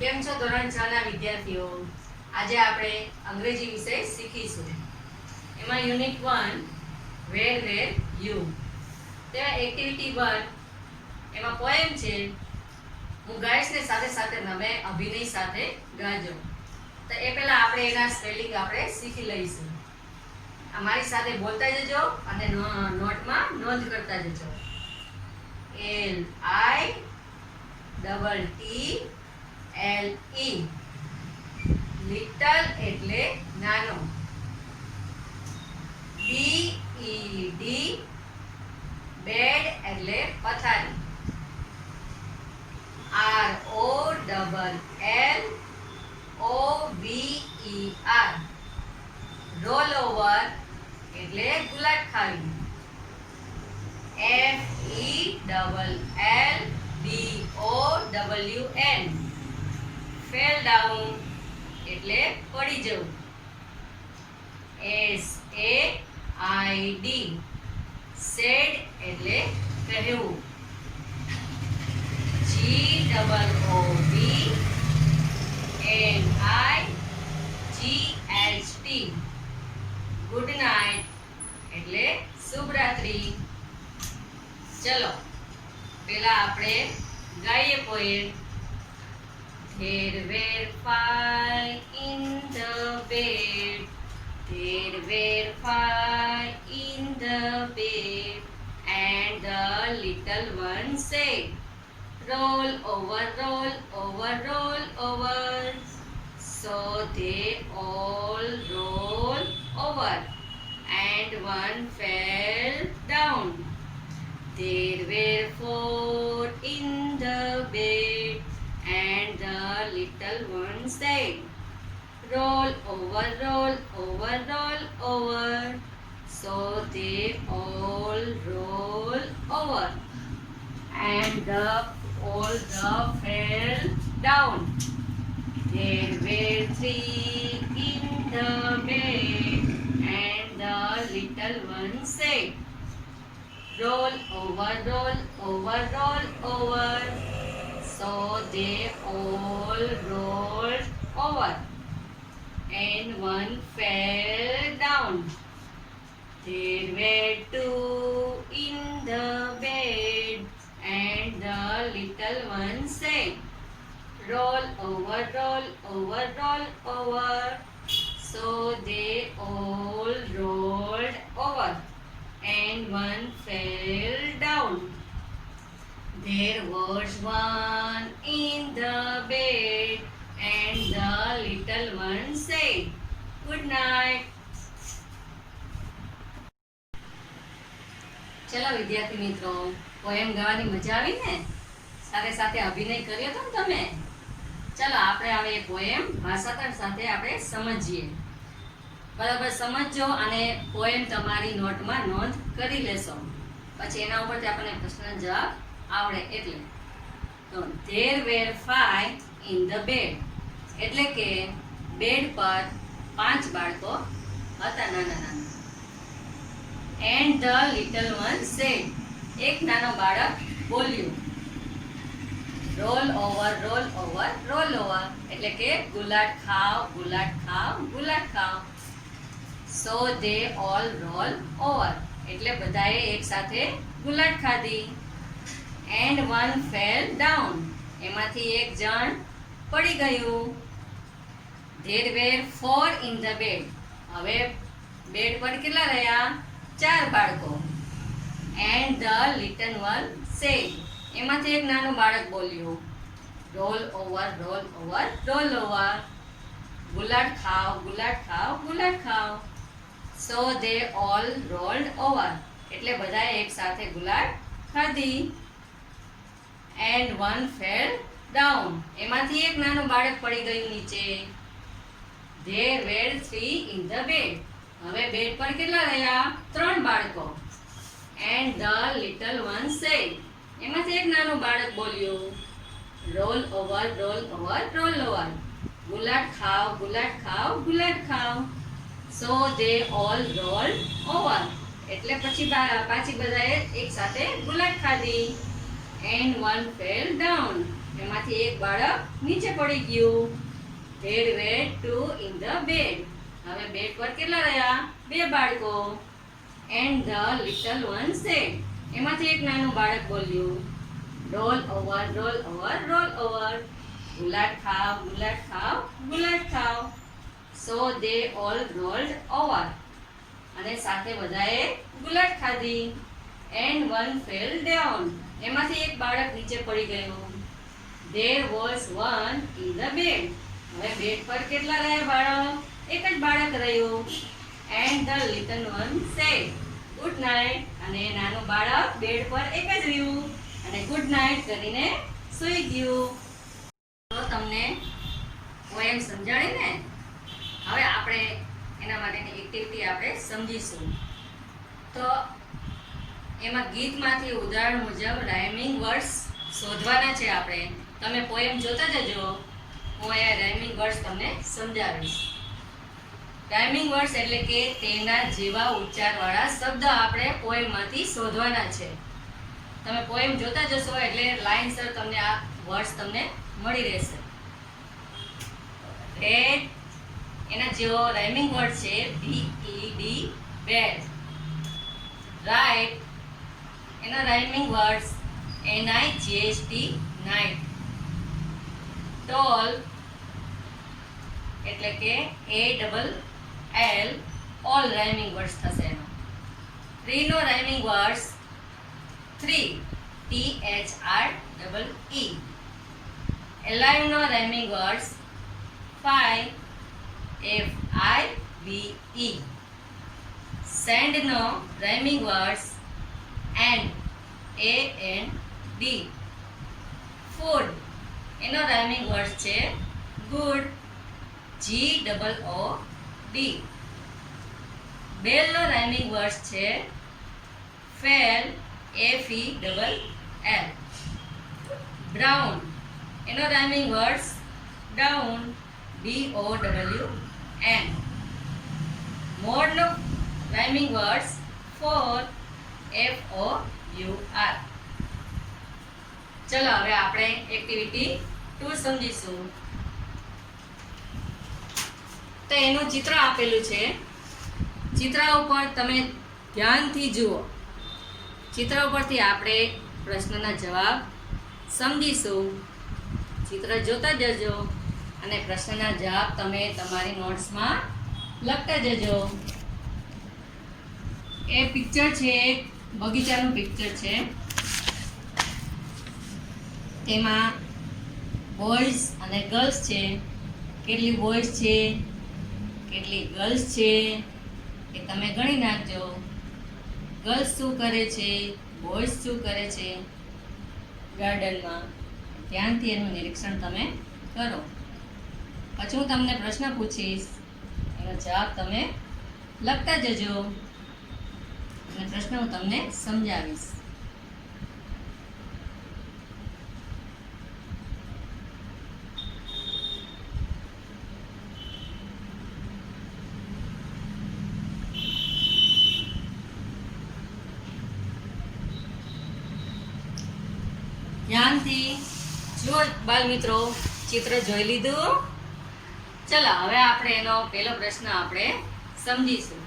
કેમ છો ધોરણ 6 ના વિદ્યાર્થીઓ? આજે આપણે અંગ્રેજી વિષય શીખીશું. એમાં યુનિટ 1 વેર વેર યુ. તેમાં એક્ટિવિટી 1 એમાં પોએમ છે. હું ગાઈશ ને સાથે સાથે તમે અભિનય સાથે ગાજો. તો એ પહેલા આપણે એના સ્પેલિંગ આપણે શીખી લઈશું. અમારી સાથે બોલતા જજો અને નોટમાં નોંધ કરતા જજો. LITTLE લિટલ એટલે નાનો. BED બેડ એટલે પથારી. ROLLOVER રોલ ઓવર એટલે ગુલાટ ખાવી. FELLDOWN ફેલ ડાઉન એટલે પડી જવું. SAID સેડ એટલે કહેવું. GOODNIGHT ગુડ નાઇટ એટલે શુભ રાત્રિ. ચલો પહેલા આપણે ગાઈએ poem. There were five in the bed. There were five in the bed, and the little one said, roll over, roll over, roll over. So they all rolled over, and one fell down. There were four in the bed, and the little one said, roll over, roll over, roll over. So they all roll over, and all fell down. There were three in the bed, and the little one said, roll over, roll over, roll over. So they all rolled over, and one fell down. There were two in the bed, and the little one said, roll over, roll over, roll over. So they all rolled over, and one fell down. There was one in the bed, and the little one said, good night. ચલો વિદ્યાર્થી મિત્રો, poem ગાવાની મજા આવી ને? સાથે સાથે અભિનય કર્યો તો ને તમે? ચલો આપણે હવે એ પોએમ ભાષાંતર સાથે આપણે સમજીએ. બરાબર સમજજો અને પોએમ તમારી નોટમાં નોંધ કરી લેશો. પછી એના ઉપરથી આપણને પ્રશ્ન જવાબ આવડે એટલે. તો there were five in the bed એટલે કે બેડ પર 5 બાળકો હતા, નાના નાના. And the little one said એક નાનો બાળક બોલ્યું, roll over, roll over, roll over એટલે કે ગુલાટ ખાઓ, ગુલાટ ખાઓ, ગુલાટ ખાઓ. So they all roll over એટલે બધાએ એક સાથે ગુલાટ ખાધી. And one fell down એમાંથી એક જણ પડી ગયું. There were four in the bed હવે બેડ પર કેટલા રહ્યા? 4 બાળકો. And the little one said એમાંથી એક નાનું બાળક બોલ્યું, roll over, roll over, roll over ગુલાટ ખાઓ, ગુલાટ ખાઓ, ગુલાટ ખાઓ. So they all rolled over એટલે બધાએ એક સાથે ગુલાટ ખાધી. And one fell down એમાંથી એક નાનું બાળક પડી ગયું નીચે. There were three in the bed હવે બેડ પર કેટલા રહ્યા? 3 બાળકો. And the little one said એમાંથી એક નાનું બાળક બોલ્યું, roll over, roll over, roll over ગુલાટ ખાઓ, ગુલાટ ખાઓ, ગુલાટ ખાઓ. So they all rolled over એટલે પછી પાછી બધાએ એક સાથે ગુલાટ ખાધી. And one fell down એમાંથી એક બાળક નીચે પડી ગયું. There were two in the bed. હવે બેડ પર કેટલા રહ્યા? બે બાળકો. And the little one said. એમાંથી એક નાનું બાળક બોલ્યું, roll over, roll over, roll over. ગુલાટ ખાવ, ગુલાટ ખાવ, ગુલાટ ખાવ. So they all rolled over. અને સાથે બધાએ ગુલાટ ખાધી. And one fell down. એમાંથી એક બાળક નીચે પડી ગયું. There was one in the bed. હવે બેડ પર કેટલા રહ્યા બાળક? એક જ બાળક રહ્યું. And the little one said, good night. અને નાનું બાળક બેડ પર એક જ રહ્યું અને ગુડ નાઇટ કરીને સૂઈ ગયું. તો તમને પોએમ સમજાણી ને? હવે આપણે એના માટેની એક્ટિવિટી આપણે સમજીશું. તો એમાં ગીતમાંથી ઉદાહરણ મુજબ રાઇમિંગ વર્ડ્સ શોધવાના છે આપણે. તમે પોએમ જોતા જજો. હું અહીંયા રાઇમિંગ વર્ડ્સ તમને સમજાવીશ. રાઇમિંગ વર્ડ્સ એટલે કે તેના જેવા ઉચ્ચારવાળા શબ્દ આપણે પોએમમાંથી શોધવાના છે. તમે પોએમ જોતા જશો એટલે લાઇનસર તમને આ વર્ડ્સ તમને મળી રહેશે. બેડ એના જેવો રાઇમિંગ વર્ડ છે BED બેડ. રાઇટ એના rhyming words NIGHT night. Tall એટલે કે ALL ઓલ રાઇમિંગ વર્ડ્સ થશે એનો. ટ્રી નો rhyming words tree THREE. Alive નો rhyming words FIVE FIVE. Sand નો rhyming words AND AND. Food એનો રાઇમિંગ વર્ડ્સ છે ગુડ GOOD. બેલ નો રાઇમિંગ વર્ડ્સ છે ફેલ FELL. બ્રાઉન એનો rhyming words down BOWN. More નો rhyming words four FOUR. ચલો હવે આપણે એક્ટિવિટી 2 સમજીશું. તો એનું ચિત્ર આપેલું છે. ચિત્ર ઉપર તમે ધ્યાનથી જુઓ. ચિત્ર ઉપરથી આપણે પ્રશ્નના જવાબ સમજીશું. ચિત્ર જોતા જજો અને પ્રશ્નના જવાબ તમે તમારી નોટ્સમાં લખતા જજો. એ પિક્ચર છે એક બગીચાનું પિક્ચર છે. તેમાં બોયઝ અને ગર્લ્સ છે. કેટલી બોયઝ છે કેટલી ગર્લ્સ છે એ તમે ગણી નાખજો. ગર્લ્સ શું કરે છે, બોયઝ શું કરે છે ગાર્ડનમાં. ધ્યાનથી એનું નિરીક્ષણ તમે કરો. પછી હું તમને પ્રશ્ન પૂછીશ, એનો જવાબ તમે લખતા જજો અને પ્રશ્ન હું તમને સમજાવીશ. ધ્યાનથી જુઓ બાળ મિત્રો. ચિત્ર જોઈ લીધું? ચલો હવે આપણે એનો પહેલો પ્રશ્ન આપણે સમજીશું.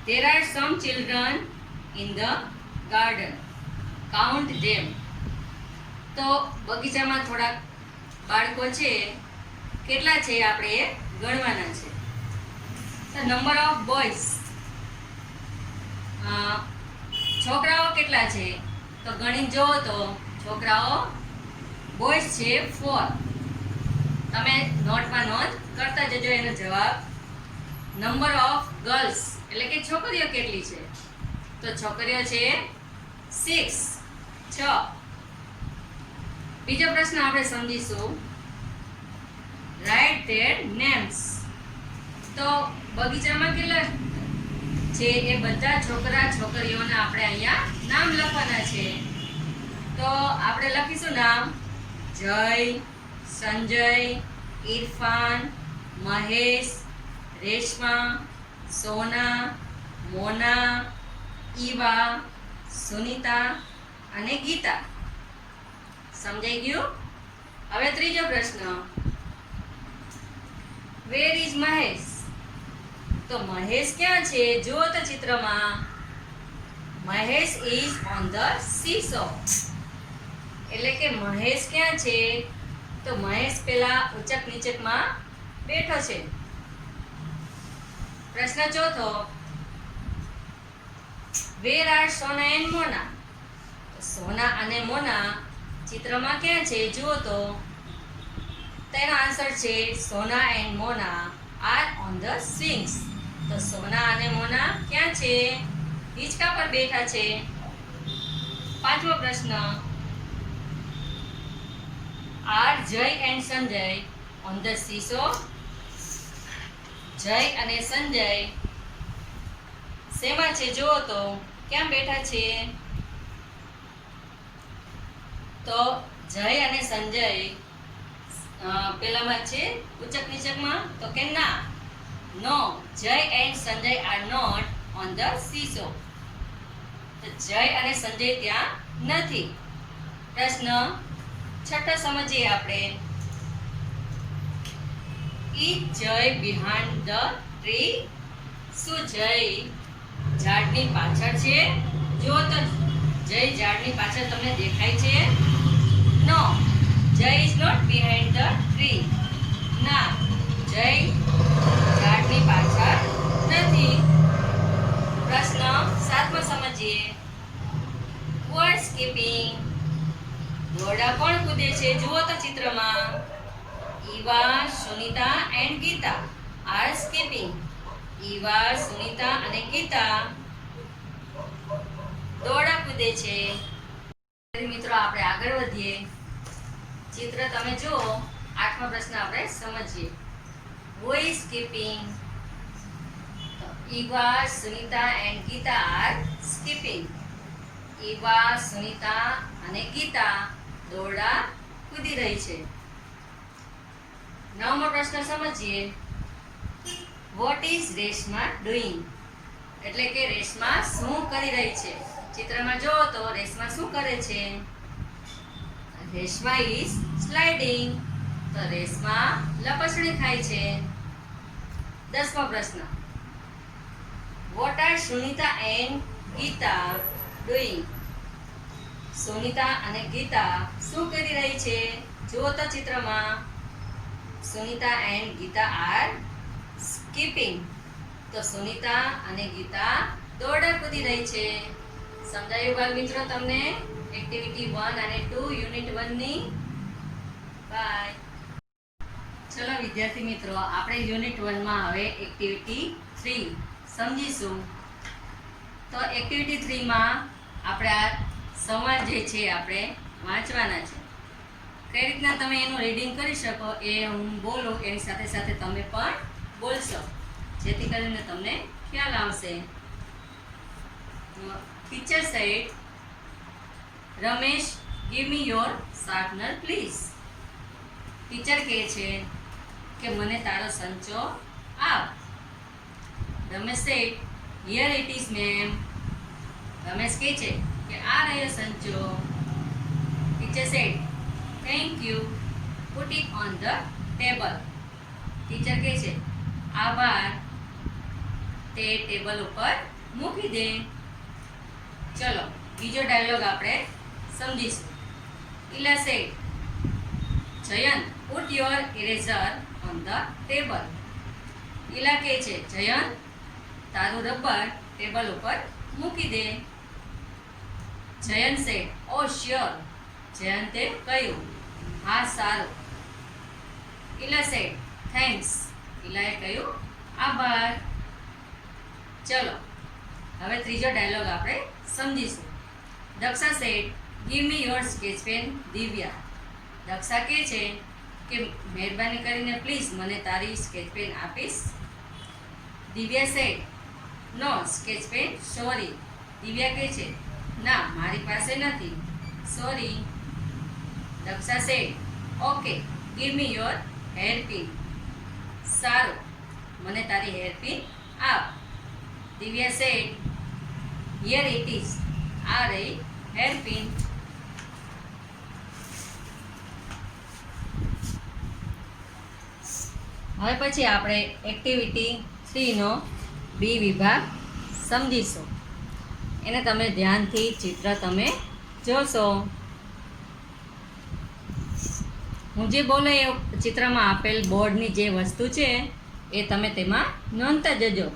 There are some children in the garden. Count them. તો બગીચામાં થોડાક બાળકો છે. કેટલા છે આપણે એ ગણવાના છે. The number of boys. છોકરાઓ કેટલા છે તો ગણી જુઓ તો છોકરાઓ બોયઝ છે 4. તમે નોટમાં નોંધ કરતા જજો એનો જવાબ. નંબર ઓફ ગર્લ્સ એટલે કે છોકરીઓ કેટલી છે તો છોકરીઓ છે 6. બીજો પ્રશ્ન આપણે સમજીશું. Write their names. તો બગીચામાં કેટલા છે એ બધા છોકરા છોકરીઓના આપણે અહીંયા નામ લખવાના છે. તો આપણે લખીશું નામ જય, સંજય, ઇરફાન, મહેશ, રેશમા, સોના, મોના, ઈવા, સુનીતા અને ગીતા. સમજાઈ ગયું? હવે ત્રીજો પ્રશ્ન, વેર ઇઝ મહેશ? તો મહેશ ક્યાં છે? જુઓ તો ચિત્રમાં, Mahesh is on the seesaw. એટલે કે મહેશ ક્યાં છે? તો મહેશ પેલા ઉચક નીચકમાં બેઠો છે. પ્રશ્ન ચોથો, વેર આર સોના એન્ડ મોના? સોના અને મોના ચિત્રમાં ક્યાં છે? જુઓ તો તેનો આન્સર છે Sona and Mona are on the swings. તો સોના અને મોના ક્યાં છે? હિંચકા પર બેઠા છે. પાંચમો પ્રશ્ન, આર જય and Sanjay on the seesaw? જય અને સંજય શેમાં છે? જુઓ તો ક્યાં બેઠા છે? તો જય અને સંજય પેલામાં છે ઉચક નીચકમાં? તો કે ના, no, Jay and Sanjay are not on the seesaw. તો જય અને સંજય ત્યાં નથી. પ્રશ્ન છઠ્ઠો સમજીએ આપણે, ઇઝ જય બિહાઇન્ડ ધ ટ્રી? શું જય ઝાડની પાછળ છે? જો તો જય ઝાડની પાછળ તમને દેખાય છે? No, Jay is not behind the tree. ના, જય ઝાડની પાછળ નથી. પ્રશ્ન સાતમો સમજીએ, હુ આર સ્કીપિંગ? દોરડા કોણ કૂદે છે? જુઓ તો ચિત્રમાં, Eva, Sunita and Gita are skipping. Eva, Sunita અને ગીતા દોરડા કૂદે છે. મિત્રો આપણે આગળ વધીએ. ચિત્ર તમે જુઓ. આઠમો પ્રશ્ન આપણે સમજીએ, who is skipping? Eva, Sunita and Gita are skipping. Eva, Sunita અને ગીતા દોરડા કૂદી રહી છે. નવમો પ્રશ્ન સમજીએ, વોટ ઇઝ રેશમા ડુઈંગ? એટલે કે રેશમા શું કરી રહી છે? ચિત્રમાં જુઓ તો રેશમા શું કરે છે? Reshma is sliding. તો રેશમા લપસણી ખાય છે. દસમો પ્રશ્ન, what are Sunita and Gita doing? Sunita અને ગીતા શું કરી રહી છે? જુઓ તો ચિત્રમાં, Sunita and Gita are skipping. તો સુનિતા અને ગીતા દોરડા કૂદી રહી છે. સમજાયું બાળ મિત્રો તમને એક્ટિવિટી 1 અને 2 યુનિટ 1 ની? બાય. ચલો વિદ્યાર્થી મિત્રો, આપણે યુનિટ 1 માં હવે એક્ટિવિટી 3 સમજીશું. તો એક્ટિવિટી 3 માં આપણે આ સંવાદ જે છે આપણે વાંચવાના છે. કઈ રીતના તમે એનું રીડિંગ કરી શકો એ હું બોલું એની સાથે સાથે તમે પણ બોલશો, જેથી કરીને તમને ખ્યાલ આવશે. Teacher said, Ramesh, give me your sharpener please. Teacher કહે છે કે મને તારો સંચો આપ. Ramesh said, here it is ma'am. Ramesh કહે છે કે આ રહ્યો સંચો. Teacher said, thank you, put it on the table. Teacher કહે છે આભાર, તે ટેબલ ઉપર મૂકી દે. ચલો બીજો ડાયલોગ આપણે સમજીશું. Ila said, Jayant, put your eraser on the table. Ila કહે છે જયંત, તારું રબર ટેબલ ઉપર મૂકી દે. Jayant said, oh sure. જયંતે કહ્યું હા સારું. Ila sad, thanks. ઇલાએ કહ્યું આભાર. ચલો હવે ત્રીજો ડાયલોગ આપણે સમજીશું. Daksha said, give me your sketch pen Divya. Daksha કહે છે કે મહેરબાની કરીને પ્લીઝ મને તારી સ્કેચ પેન આપીશ. Divya said, no sketch pen, sorry. Divya કહે છે ના, મારી પાસે નથી, sorry. Daksha said, okay, give me your hair pin. સારું, મને તારી હેર પિન આપ. Divya said, here it is. આ રહી હેર પિન. હવે પછી આપણે એક્ટિવિટી 3નો બી વિભાગ સમજીશું. એને તમે ધ્યાનથી ચિત્ર તમે જોશો. હું જે બોલે એ ચિત્રમાં આપેલ બોર્ડની જે વસ્તુ છે એ તમે તેમાં નોંધતા જજો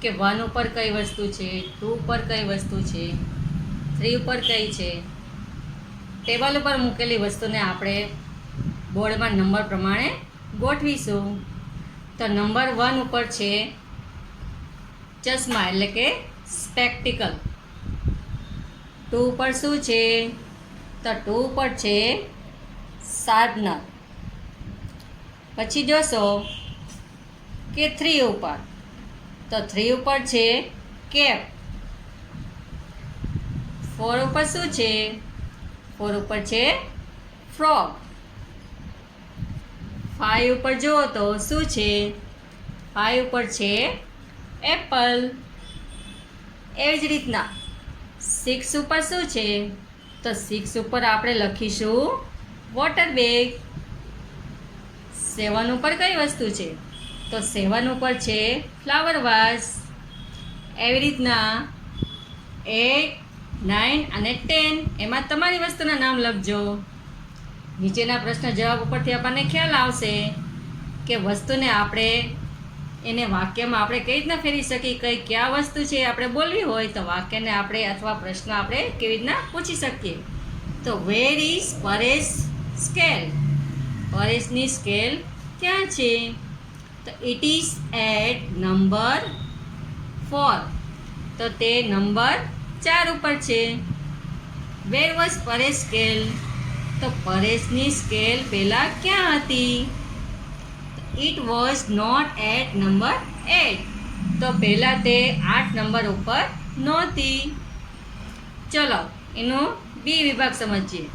કે 1 ઉપર કઈ વસ્તુ છે, 2 ઉપર કઈ વસ્તુ છે, 3 ઉપર કઈ છે. ટેબલ ઉપર મૂકેલી વસ્તુને આપણે બોર્ડમાં નંબર પ્રમાણે ગોઠવીશું. તો નંબર 1 ઉપર છે ચશ્મા એટલે કે સ્પેક્ટિકલ. 2 ઉપર શું છે? તો 2 ઉપર છે શાર્પનર. પછી જોશો કે 3 ઉપર, તો 3 ઉપર છે કેપ. 4 ઉપર શું છે? 4 ઉપર છે ફ્રોગ. 5 ઉપર જુઓ તો શું છે? 5 ઉપર છે એપલ. એવી જ રીતના 6 ઉપર શું છે? તો 6 ઉપર આપણે લખીશું વોટર બેગ. 7 ઉપર કઈ વસ્તુ છે? તો 7 ઉપર છે ફ્લાવર વાસ. એવી રીતના 8, 9 અને 10 એમાં તમારી વસ્તુના નામ લખજો. નીચેના પ્રશ્ન જવાબ ઉપરથી આપણને ખ્યાલ આવશે કે વસ્તુને આપણે એને વાક્યમાં આપણે કઈ રીતના ફેરવી શકીએ. કયા વસ્તુ છે આપણે બોલવી હોય તો વાક્યને આપણે અથવા પ્રશ્ન આપણે કેવી રીતના પૂછી શકીએ. તો વેર ઇઝ પરેશ સ્કેલ? પરેશની સ્કેલ ક્યાં છે? તો ઇટ ઇઝ એટ નંબર 4. તો તે નંબર 4 ઉપર છે. Where was Paresh scale? તો પરેશની સ્કેલ પહેલાં ક્યાં હતી? It was not at number 8. તો પહેલાં તે 8 નંબર ઉપર નહોતી. ચલો એનો બી વિભાગ સમજીએ.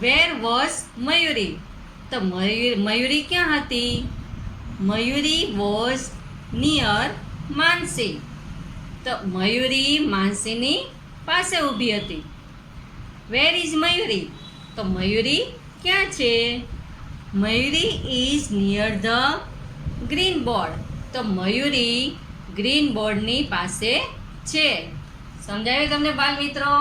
Where was Mayuri? તો મયુરી ક્યાં હતી? મયુરી વોઝ નિયર માનસી. તો મયુરી માનસીની પાસે ઊભી હતી. Where is Mayuri? તો મયુરી ક્યાં છે? Mayuri is near the green board. તો મયુરી ગ્રીન બોર્ડની પાસે છે. સમજાયું તમને બાળ મિત્રો?